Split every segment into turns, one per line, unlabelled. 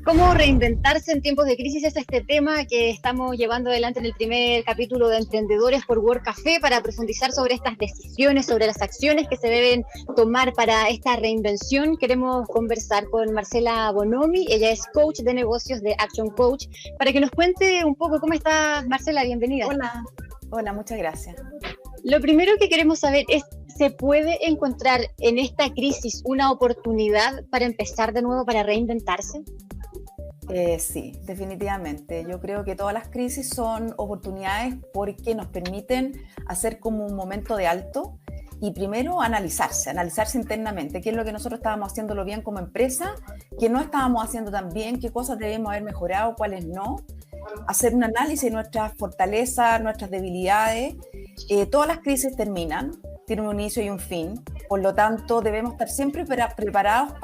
¿Cómo reinventarse en tiempos de crisis? Es este tema que estamos llevando adelante en el primer capítulo de Emprendedores por Work Café para profundizar sobre estas decisiones, sobre las acciones que se deben tomar para esta reinvención. Queremos conversar con Marcela Bonomi, ella es coach de negocios de Action Coach, para que nos cuente un poco. ¿Cómo estás, Marcela? Bienvenida.
Hola, muchas gracias.
Lo primero que queremos saber es, ¿se puede encontrar en esta crisis una oportunidad para empezar de nuevo, para reinventarse?
Sí, definitivamente. Yo creo que todas las crisis son oportunidades porque nos permiten hacer como un momento de alto y primero analizarse internamente, qué es lo que nosotros estábamos haciéndolo bien como empresa, qué no estábamos haciendo tan bien, qué cosas debemos haber mejorado, cuáles no. Hacer un análisis de nuestras fortalezas, nuestras debilidades. Todas las crisis terminan, tienen un inicio y un fin, por lo tanto debemos estar siempre preparados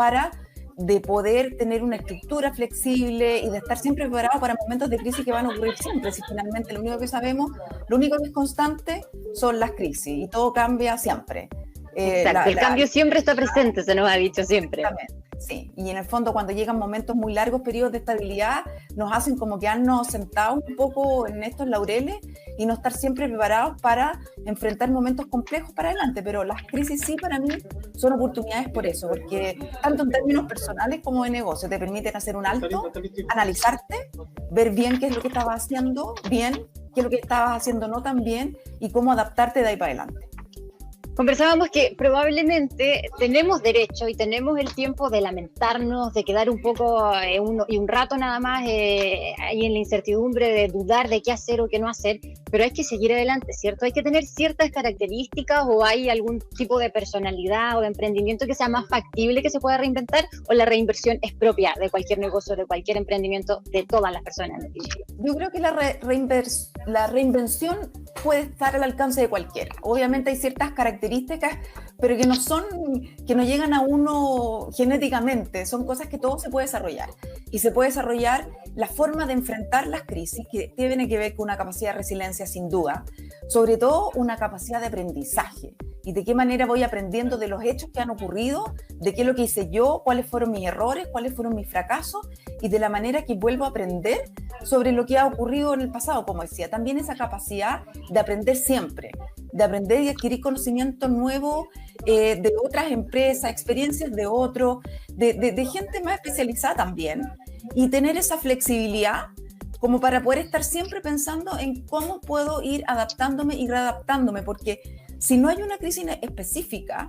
de poder tener una estructura flexible y de estar siempre preparados para momentos de crisis que van a ocurrir siempre. Si finalmente lo único que sabemos, lo único que es constante son las crisis y todo cambia siempre.
Exacto, el cambio siempre está presente, se nos ha dicho siempre.
Exactamente. Sí, y en el fondo cuando llegan momentos muy largos, periodos de estabilidad, nos hacen como quedarnos sentados un poco en estos laureles y no estar siempre preparados para enfrentar momentos complejos para adelante. Pero las crisis sí, para mí, son oportunidades por eso, porque tanto en términos personales como de negocio te permiten hacer un alto, analizarte, ver bien qué es lo que estabas haciendo bien, qué es lo que estabas haciendo no tan bien y cómo adaptarte de ahí para adelante.
Conversábamos que probablemente tenemos derecho y tenemos el tiempo de lamentarnos, de quedar un poco y un rato nada más ahí en la incertidumbre de dudar de qué hacer o qué no hacer, pero hay que seguir adelante, ¿cierto? Hay que tener ciertas características o hay algún tipo de personalidad o de emprendimiento que sea más factible que se pueda reinventar, o la reinversión es propia de cualquier negocio, de cualquier emprendimiento, de todas las personas.
Yo creo que la reinvención puede estar al alcance de cualquiera. Obviamente hay ciertas características, pero que no llegan a uno genéticamente, son cosas que todo se puede desarrollar. Y se puede desarrollar la forma de enfrentar las crisis, que tiene que ver con una capacidad de resiliencia sin duda, sobre todo una capacidad de aprendizaje. Y de qué manera voy aprendiendo de los hechos que han ocurrido, de qué es lo que hice yo, cuáles fueron mis errores, cuáles fueron mis fracasos, y de la manera que vuelvo a aprender sobre lo que ha ocurrido en el pasado, como decía. También esa capacidad de aprender siempre, de aprender y adquirir conocimiento nuevo de otras empresas, experiencias de otros, de gente más especializada también, y tener esa flexibilidad como para poder estar siempre pensando en cómo puedo ir adaptándome y readaptándome, porque si no hay una crisis específica,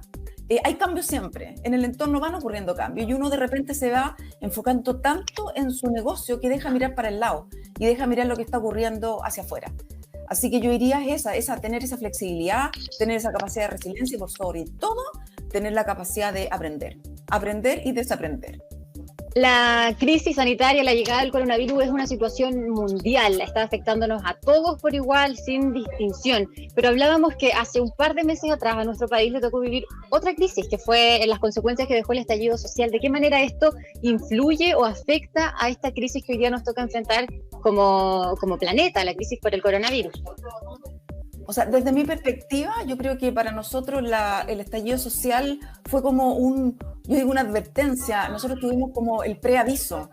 hay cambios siempre. En el entorno van ocurriendo cambios y uno de repente se va enfocando tanto en su negocio que deja mirar para el lado y deja mirar lo que está ocurriendo hacia afuera. Así que yo diría tener esa flexibilidad, tener esa capacidad de resiliencia y por sobre todo tener la capacidad de aprender y desaprender.
La crisis sanitaria, la llegada del coronavirus es una situación mundial, está afectándonos a todos por igual, sin distinción. Pero hablábamos que hace un par de meses atrás a nuestro país le tocó vivir otra crisis, que fue las consecuencias que dejó el estallido social. ¿De qué manera esto influye o afecta a esta crisis que hoy día nos toca enfrentar como planeta, la crisis por el coronavirus?
O sea, desde mi perspectiva, yo creo que para nosotros el estallido social fue como una advertencia. Nosotros tuvimos como el preaviso,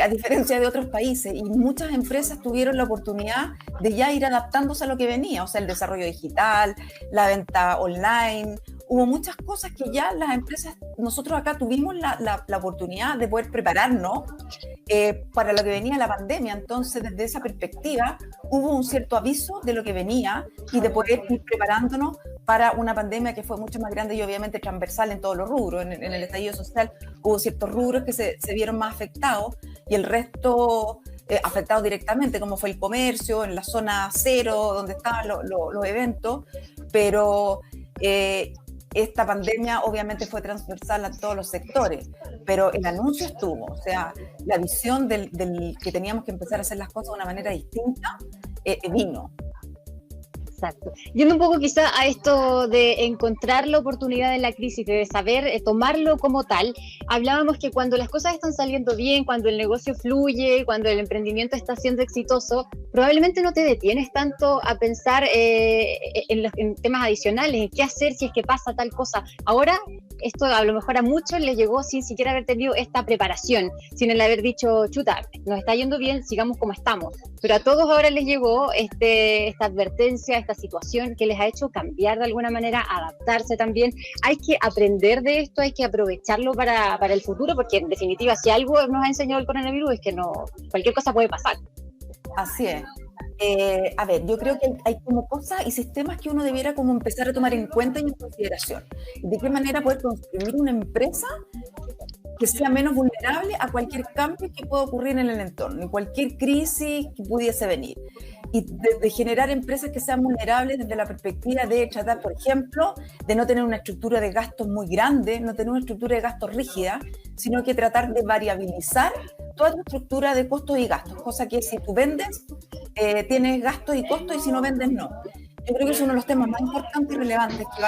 a diferencia de otros países, y muchas empresas tuvieron la oportunidad de ya ir adaptándose a lo que venía, o sea, el desarrollo digital, la venta online. Hubo muchas cosas que ya las empresas, nosotros acá tuvimos la oportunidad de poder prepararnos para lo que venía la pandemia. Entonces, desde esa perspectiva, hubo un cierto aviso de lo que venía y de poder ir preparándonos para una pandemia que fue mucho más grande y obviamente transversal en todos los rubros. En el estallido social hubo ciertos rubros que se vieron más afectados y el resto afectados directamente, como fue el comercio, en la zona cero, donde estaban los eventos, pero esta pandemia obviamente fue transversal a todos los sectores, pero el anuncio estuvo, o sea, la visión del que teníamos que empezar a hacer las cosas de una manera distinta vino.
Exacto. Yendo un poco quizá a esto de encontrar la oportunidad en la crisis, de saber tomarlo como tal, hablábamos que cuando las cosas están saliendo bien, cuando el negocio fluye, cuando el emprendimiento está siendo exitoso, probablemente no te detienes tanto a pensar en temas adicionales, en qué hacer si es que pasa tal cosa. Ahora, esto a lo mejor a muchos les llegó sin siquiera haber tenido esta preparación, sin el haber dicho, chuta, nos está yendo bien, sigamos como estamos. Pero a todos ahora les llegó esta advertencia, esta situación que les ha hecho cambiar de alguna manera, adaptarse también. Hay que aprender de esto, hay que aprovecharlo para el futuro, porque en definitiva, si algo nos ha enseñado el coronavirus es que no, cualquier cosa puede pasar.
Así es. A ver, yo creo que hay como cosas y sistemas que uno debiera como empezar a tomar en cuenta y en consideración. ¿De qué manera poder construir una empresa que sea menos vulnerable a cualquier cambio que pueda ocurrir en el entorno, en cualquier crisis que pudiese venir? Y de generar empresas que sean vulnerables desde la perspectiva de tratar, por ejemplo, de no tener una estructura de gastos muy grande, no tener una estructura de gastos rígida, sino que tratar de variabilizar toda tu estructura de costos y gastos, cosa que si tú vendes, tienes gastos y costos, y si no vendes, no. Yo creo que es uno de los temas más importantes y relevantes que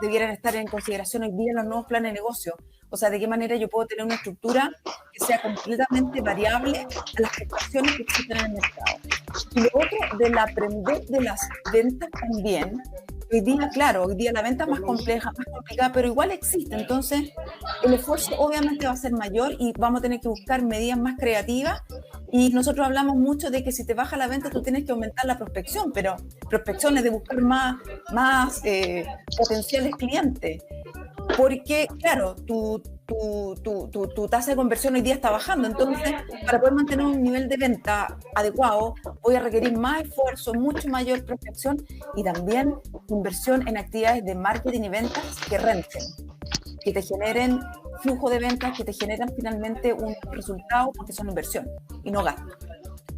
debieran estar en consideración hoy día en los nuevos planes de negocio. O sea, de qué manera yo puedo tener una estructura que sea completamente variable a las fluctuaciones que existen en el mercado. Y lo otro, del aprender de las ventas también. Hoy día, claro, hoy día la venta es más compleja, más complicada, pero igual existe. Entonces, el esfuerzo obviamente va a ser mayor y vamos a tener que buscar medidas más creativas. Y nosotros hablamos mucho de que si te baja la venta, tú tienes que aumentar la prospección, pero prospección es de buscar más potenciales clientes. Porque, claro, tu tasa de conversión hoy día está bajando. Entonces, para poder mantener un nivel de venta adecuado, voy a requerir más esfuerzo, mucho mayor prospección y también inversión en actividades de marketing y ventas que renten, que te generen flujo de ventas, que te generan finalmente un resultado, porque son inversión y no gasto.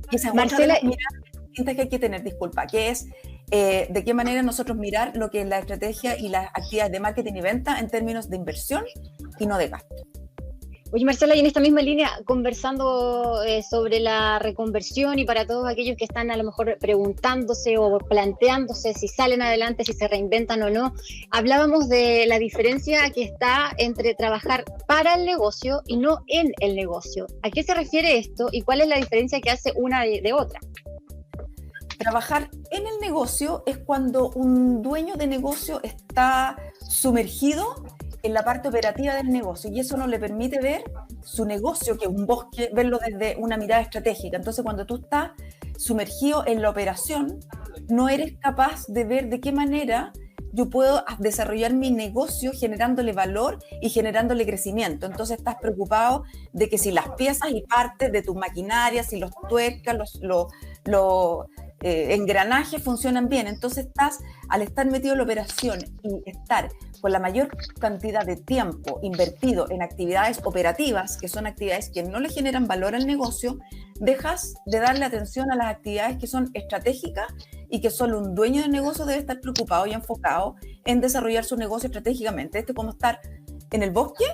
Y esa es otra de las miradas que hay que tener, disculpa, que es de qué manera nosotros mirar lo que es la estrategia y las actividades de marketing y venta en términos de inversión y no de gasto.
Oye, Marcela, y en esta misma línea, conversando sobre la reconversión y para todos aquellos que están a lo mejor preguntándose o planteándose si salen adelante, si se reinventan o no, hablábamos de la diferencia que está entre trabajar para el negocio y no en el negocio. ¿A qué se refiere esto y cuál es la diferencia que hace una de otra?
Trabajar en el negocio es cuando un dueño de negocio está sumergido en la parte operativa del negocio y eso no le permite ver su negocio, que es un bosque, verlo desde una mirada estratégica. Entonces, cuando tú estás sumergido en la operación, no eres capaz de ver de qué manera yo puedo desarrollar mi negocio generándole valor y generándole crecimiento. Entonces estás preocupado de que si las piezas y partes de tus maquinarias, si los tuercas, los engranajes funcionan bien. Entonces al estar metido en la operación y estar con la mayor cantidad de tiempo invertido en actividades operativas, que son actividades que no le generan valor al negocio, dejas de darle atención a las actividades que son estratégicas y que solo un dueño de negocio debe estar preocupado y enfocado en desarrollar su negocio estratégicamente. Esto es como estar en el bosque,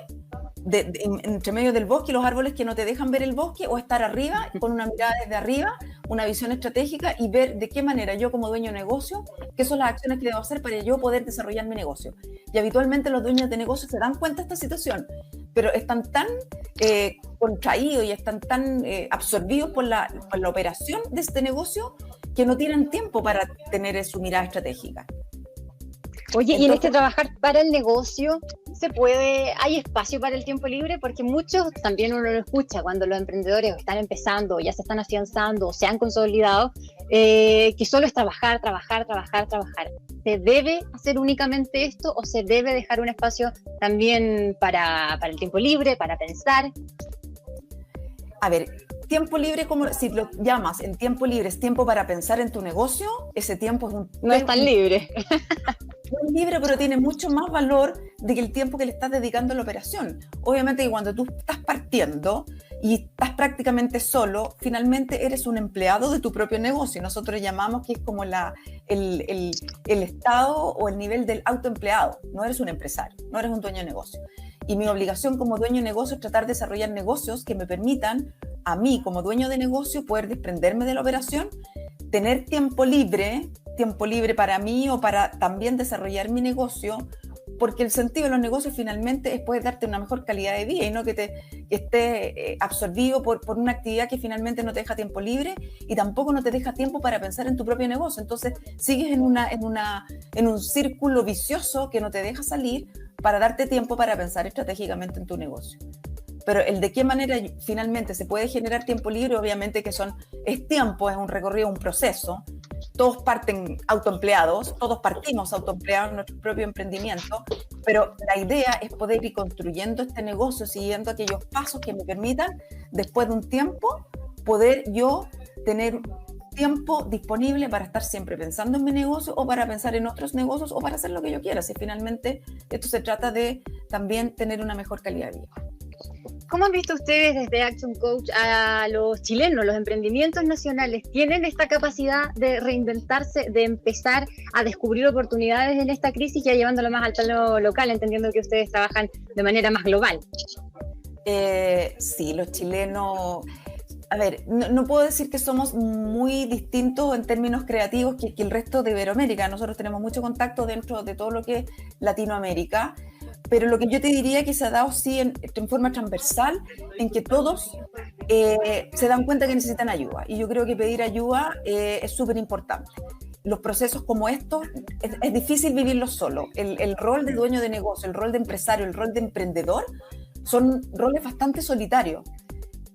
entre medio del bosque y los árboles que no te dejan ver el bosque, o estar arriba, con una mirada desde arriba, una visión estratégica y ver de qué manera yo como dueño de negocio, qué son las acciones que debo hacer para yo poder desarrollar mi negocio. Y habitualmente los dueños de negocio se dan cuenta de esta situación, pero están tan contraídos y están tan absorbidos por la operación de este negocio que no tienen tiempo para tener su mirada estratégica.
Oye, y en este trabajar para el negocio, ¿hay espacio para el tiempo libre? Porque muchos, también uno lo escucha cuando los emprendedores están empezando, ya se están afianzando, se han consolidado, que solo es trabajar. ¿Se debe hacer únicamente esto o se debe dejar un espacio también para el tiempo libre, para pensar?
A ver, tiempo libre, como si lo llamas en tiempo libre, es tiempo para pensar en tu negocio, ese tiempo
no es tan libre.
Es libre, pero tiene mucho más valor de que el tiempo que le estás dedicando a la operación. Obviamente que cuando tú estás partiendo y estás prácticamente solo, finalmente eres un empleado de tu propio negocio. Nosotros llamamos que es como el estado o el nivel del autoempleado. No eres un empresario, no eres un dueño de negocio. Y mi obligación como dueño de negocio es tratar de desarrollar negocios que me permitan a mí como dueño de negocio poder desprenderme de la operación, tener tiempo libre para mí o para también desarrollar mi negocio porque el sentido de los negocios finalmente es poder darte una mejor calidad de vida y no que esté absorbido por una actividad que finalmente no te deja tiempo libre y tampoco no te deja tiempo para pensar en tu propio negocio. Entonces sigues en un círculo vicioso que no te deja salir para darte tiempo para pensar estratégicamente en tu negocio. Pero el de qué manera finalmente se puede generar tiempo libre, obviamente que es tiempo, es un recorrido, un proceso. Todos parten autoempleados, todos partimos autoempleados en nuestro propio emprendimiento, pero la idea es poder ir construyendo este negocio siguiendo aquellos pasos que me permitan, después de un tiempo, poder yo tener tiempo disponible para estar siempre pensando en mi negocio o para pensar en otros negocios o para hacer lo que yo quiera. Si finalmente esto se trata de también tener una mejor calidad de vida.
¿Cómo han visto ustedes desde Action Coach a los chilenos, los emprendimientos nacionales? ¿Tienen esta capacidad de reinventarse, de empezar a descubrir oportunidades en esta crisis, ya llevándolo más al plano local, entendiendo que ustedes trabajan de manera más global?
Sí, los chilenos... A ver, no puedo decir que somos muy distintos en términos creativos que el resto de Iberoamérica. Nosotros tenemos mucho contacto dentro de todo lo que es Latinoamérica, pero lo que yo te diría que se ha dado sí en forma transversal, en que todos se dan cuenta que necesitan ayuda. Y yo creo que pedir ayuda es súper importante. Los procesos como estos, es difícil vivirlos solo. El rol de dueño de negocio, el rol de empresario, el rol de emprendedor, son roles bastante solitarios,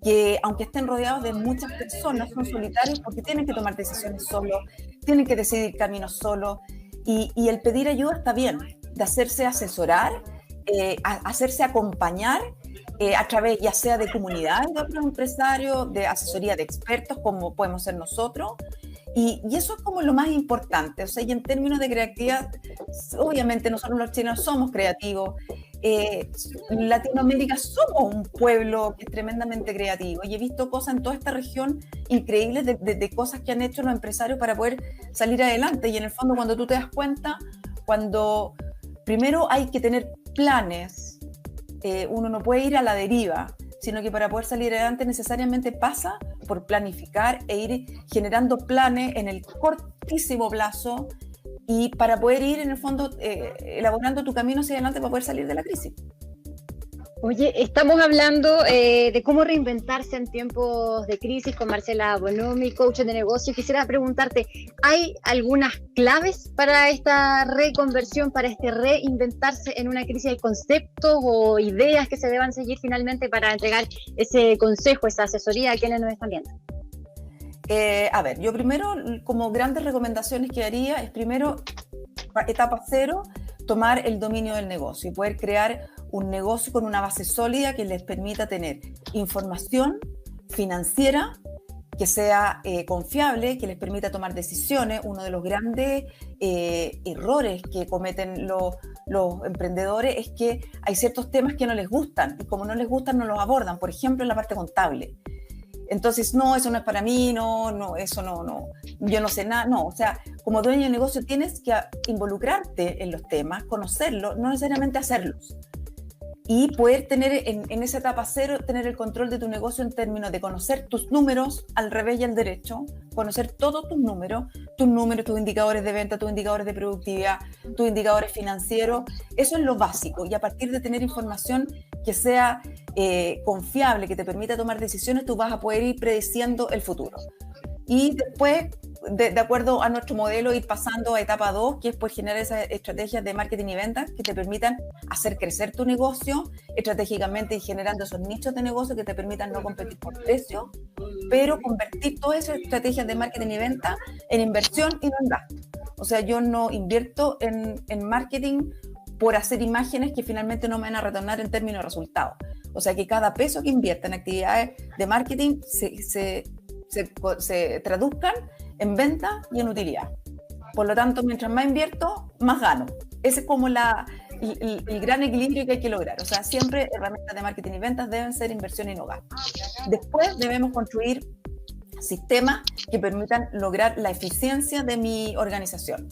que aunque estén rodeados de muchas personas, son solitarios porque tienen que tomar decisiones solos, tienen que decidir caminos solos, y el pedir ayuda está bien, de hacerse asesorar, hacerse acompañar a través ya sea de comunidades de otros empresarios, de asesoría de expertos como podemos ser nosotros, y eso es como lo más importante. O sea, y en términos de creatividad, obviamente nosotros los chilenos somos creativos, en Latinoamérica somos un pueblo que es tremendamente creativo y he visto cosas en toda esta región increíbles de cosas que han hecho los empresarios para poder salir adelante. Y en el fondo, cuando tú te das cuenta, cuando primero hay que tener planes, uno no puede ir a la deriva, sino que para poder salir adelante necesariamente pasa por planificar e ir generando planes en el cortísimo plazo y para poder ir, en el fondo, elaborando tu camino hacia adelante para poder salir de la crisis.
Oye, estamos hablando de cómo reinventarse en tiempos de crisis con Marcela Bonomi, coach de negocio. Quisiera preguntarte, ¿hay algunas claves para esta reconversión, para este reinventarse en una crisis? ¿Hay conceptos o ideas que se deban seguir finalmente para entregar ese consejo, esa asesoría a quienes nos están viendo?
A ver, yo primero, como grandes recomendaciones que haría, es primero, etapa cero, tomar el dominio del negocio y poder crear un negocio con una base sólida que les permita tener información financiera que sea confiable, que les permita tomar decisiones. Uno de los grandes errores que cometen los emprendedores es que hay ciertos temas que no les gustan y como no les gustan no los abordan, por ejemplo en la parte contable. Entonces, no, eso no es para mí, eso no, yo no sé nada, no. O sea, como dueño de negocio tienes que involucrarte en los temas, conocerlos, no necesariamente hacerlos. Y poder tener en esa etapa cero, tener el control de tu negocio en términos de conocer tus números al revés y al derecho, conocer todos tus números, tus indicadores de venta, tus indicadores de productividad, tus indicadores financieros. Eso es lo básico. Y a partir de tener información que sea confiable, que te permita tomar decisiones, tú vas a poder ir prediciendo el futuro. Y después, de acuerdo a nuestro modelo, ir pasando a etapa 2, que es pues generar esas estrategias de marketing y ventas que te permitan hacer crecer tu negocio estratégicamente y generando esos nichos de negocio que te permitan no competir por precio, pero convertir todas esas estrategias de marketing y venta en inversión y no en gasto. O sea, yo no invierto en marketing por hacer imágenes que finalmente no me van a retornar en términos de resultados. O sea, que cada peso que invierta en actividades de marketing se traduzcan en venta y en utilidad. Por lo tanto, mientras más invierto, más gano. Ese es como el gran equilibrio que hay que lograr. O sea, siempre herramientas de marketing y ventas deben ser inversión y no gasto. Después debemos construir sistemas que permitan lograr la eficiencia de mi organización.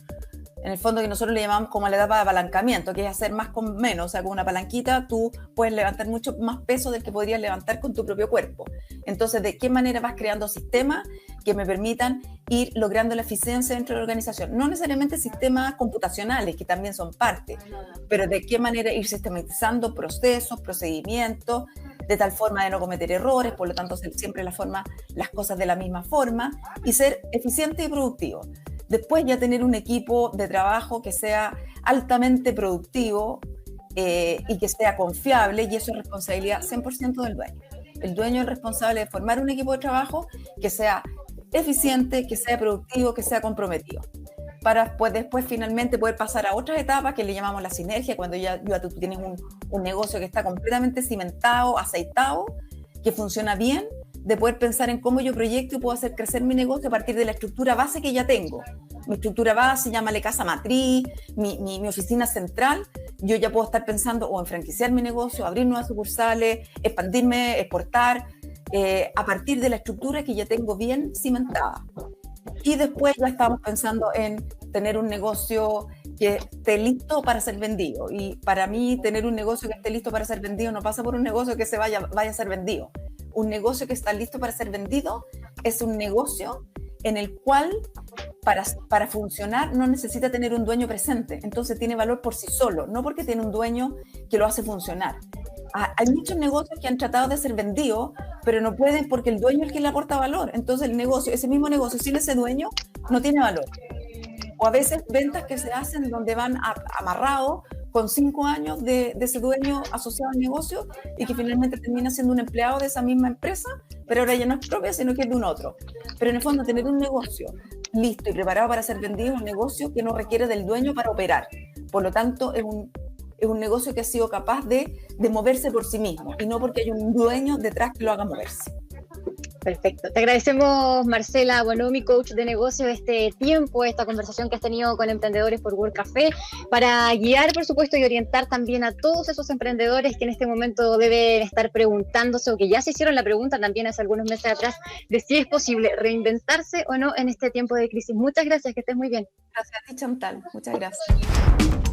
En el fondo que nosotros le llamamos como la etapa de apalancamiento, que es hacer más con menos. O sea, con una palanquita tú puedes levantar mucho más peso del que podrías levantar con tu propio cuerpo. Entonces, ¿de qué manera vas creando sistemas que me permitan ir logrando la eficiencia dentro de la organización. No necesariamente sistemas computacionales, que también son parte, pero de qué manera ir sistematizando procesos, procedimientos, de tal forma de no cometer errores, por lo tanto hacer siempre las cosas de la misma forma y ser eficiente y productivo. Después ya tener un equipo de trabajo que sea altamente productivo y que sea confiable, y eso es responsabilidad 100% del dueño. El dueño es responsable de formar un equipo de trabajo que sea eficiente, que sea productivo, que sea comprometido, para pues, después finalmente poder pasar a otras etapas que le llamamos la sinergia, cuando ya tú tienes un negocio que está completamente cimentado, aceitado, que funciona bien, de poder pensar en cómo yo proyecto y puedo hacer crecer mi negocio a partir de la estructura base que ya tengo. Mi estructura base, llámale casa matriz, mi oficina central. Yo ya puedo estar pensando o en franquiciar mi negocio, abrir nuevas sucursales, expandirme, exportar, a partir de la estructura que ya tengo bien cimentada. Y después ya estamos pensando en tener un negocio que esté listo para ser vendido. Y para mí, tener un negocio que esté listo para ser vendido no pasa por un negocio que vaya a ser vendido. Un negocio que está listo para ser vendido es un negocio en el cual para funcionar no necesita tener un dueño presente, entonces tiene valor por sí solo, no porque tiene un dueño que lo hace funcionar. Hay muchos negocios que han tratado de ser vendidos, pero no pueden porque el dueño es el que le aporta valor, entonces el negocio, ese mismo negocio sin ese dueño no tiene valor. O a veces ventas que se hacen donde van amarrados con 5 años de ese dueño asociado al negocio y que finalmente termina siendo un empleado de esa misma empresa, pero ahora ya no es propia, sino que es de un otro. Pero en el fondo, tener un negocio listo y preparado para ser vendido es un negocio que no requiere del dueño para operar. Por lo tanto, es un negocio que ha sido capaz de moverse por sí mismo y no porque hay un dueño detrás que lo haga moverse.
Perfecto. Te agradecemos, Marcela Bonomi, coach de negocios, este tiempo, esta conversación que has tenido con Emprendedores por World Café, para guiar, por supuesto, y orientar también a todos esos emprendedores que en este momento deben estar preguntándose, o que ya se hicieron la pregunta también hace algunos meses atrás, de si es posible reinventarse o no en este tiempo de crisis. Muchas gracias, que estés muy bien.
Gracias a ti, Chantal. Muchas gracias.